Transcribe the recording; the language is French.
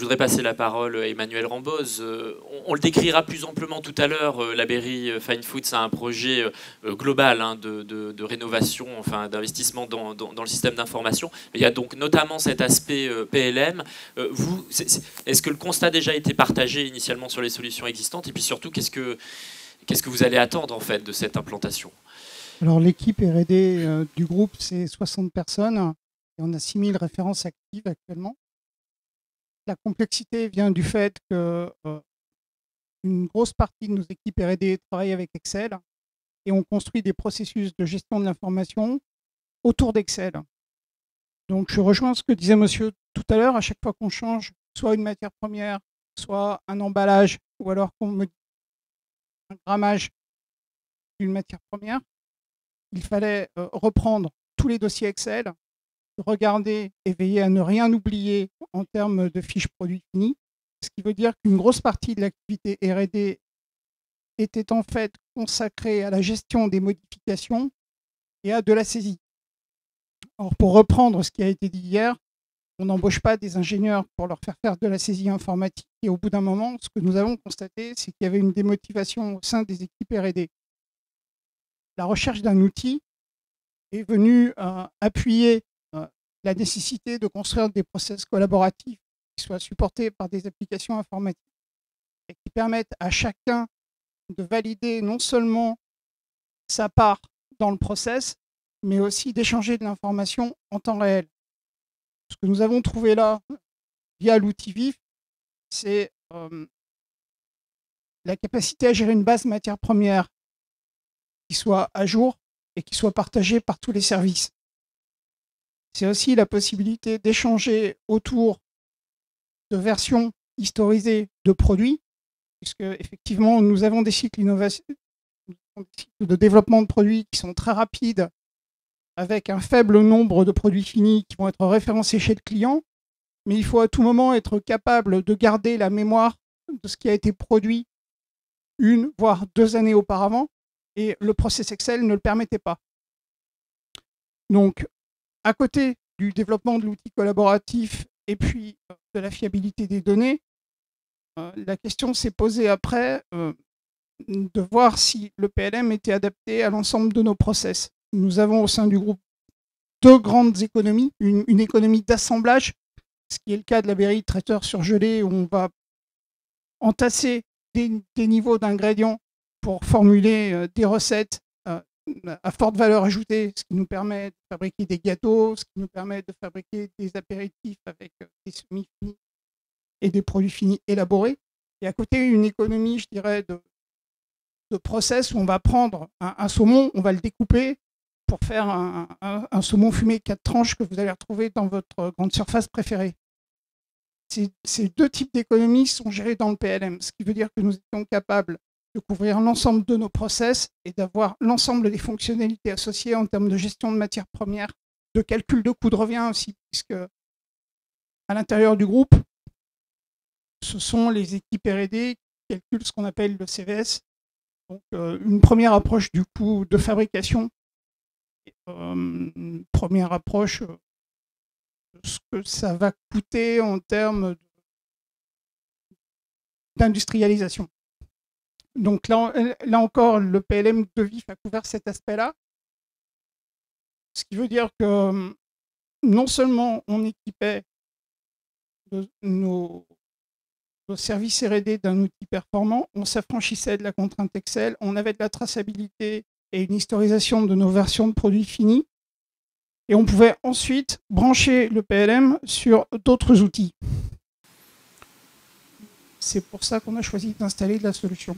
voudrais passer la parole à Emmanuel Ramboz. On le décrira plus amplement tout à l'heure. La Berry Fine Foods a un projet global hein, de rénovation, enfin d'investissement dans le système d'information. Il y a donc notamment cet aspect PLM. Est-ce que le constat a déjà été partagé initialement sur les solutions existantes? Et puis surtout, qu'est-ce que vous allez attendre en fait de cette implantation? Alors l'équipe R&D du groupe, c'est 60 personnes et on a 6000 références actives actuellement. La complexité vient du fait que une grosse partie de nos équipes R&D travaillent avec Excel et on construit des processus de gestion de l'information autour d'Excel. Donc je rejoins ce que disait monsieur tout à l'heure, à chaque fois qu'on change soit une matière première, soit un emballage, ou alors qu'on modifie un grammage d'une matière première, il fallait reprendre tous les dossiers Excel, regarder et veiller à ne rien oublier en termes de fiches produits finis, ce qui veut dire qu'une grosse partie de l'activité R&D était en fait consacrée à la gestion des modifications et à de la saisie. Or, pour reprendre ce qui a été dit hier, on n'embauche pas des ingénieurs pour leur faire de la saisie informatique. Et au bout d'un moment, ce que nous avons constaté, c'est qu'il y avait une démotivation au sein des équipes R&D. La recherche d'un outil est venue appuyer la nécessité de construire des process collaboratifs qui soient supportés par des applications informatiques et qui permettent à chacun de valider non seulement sa part dans le process, mais aussi d'échanger de l'information en temps réel. Ce que nous avons trouvé là, via l'outil VIF, c'est la capacité à gérer une base matière première qui soit à jour et qui soit partagée par tous les services. C'est aussi la possibilité d'échanger autour de versions historisées de produits, puisque effectivement, nous avons des cycles d'innovation, des cycles de développement de produits qui sont très rapides, avec un faible nombre de produits finis qui vont être référencés chez le client, mais il faut à tout moment être capable de garder la mémoire de ce qui a été produit 1 voire 2 années auparavant, et le process Excel ne le permettait pas. Donc, à côté du développement de l'outil collaboratif et puis de la fiabilité des données, la question s'est posée après de voir si le PLM était adapté à l'ensemble de nos process. Nous avons au sein du groupe 2 grandes économies, une économie d'assemblage, ce qui est le cas de la Berry traiteur surgelé, où on va entasser des niveaux d'ingrédients pour formuler des recettes à forte valeur ajoutée, ce qui nous permet de fabriquer des gâteaux, ce qui nous permet de fabriquer des apéritifs avec des semi-finis et des produits finis élaborés. Et à côté, une économie, je dirais, de process où on va prendre un saumon, on va le découper pour faire un saumon fumé 4 tranches que vous allez retrouver dans votre grande surface préférée. Ces 2 types d'économies sont gérés dans le PLM, ce qui veut dire que nous étions capables de couvrir l'ensemble de nos process et d'avoir l'ensemble des fonctionnalités associées en termes de gestion de matières premières, de calcul de coût de revient aussi, puisque à l'intérieur du groupe, ce sont les équipes R&D qui calculent ce qu'on appelle le CVS. Donc, une première approche du coût de fabrication, une première approche de ce que ça va coûter en termes d'industrialisation. Donc là encore, le PLM de VIF a couvert cet aspect-là, ce qui veut dire que non seulement on équipait nos services R&D d'un outil performant, on s'affranchissait de la contrainte Excel, on avait de la traçabilité et une historisation de nos versions de produits finis, et on pouvait ensuite brancher le PLM sur d'autres outils. C'est pour ça qu'on a choisi d'installer de la solution.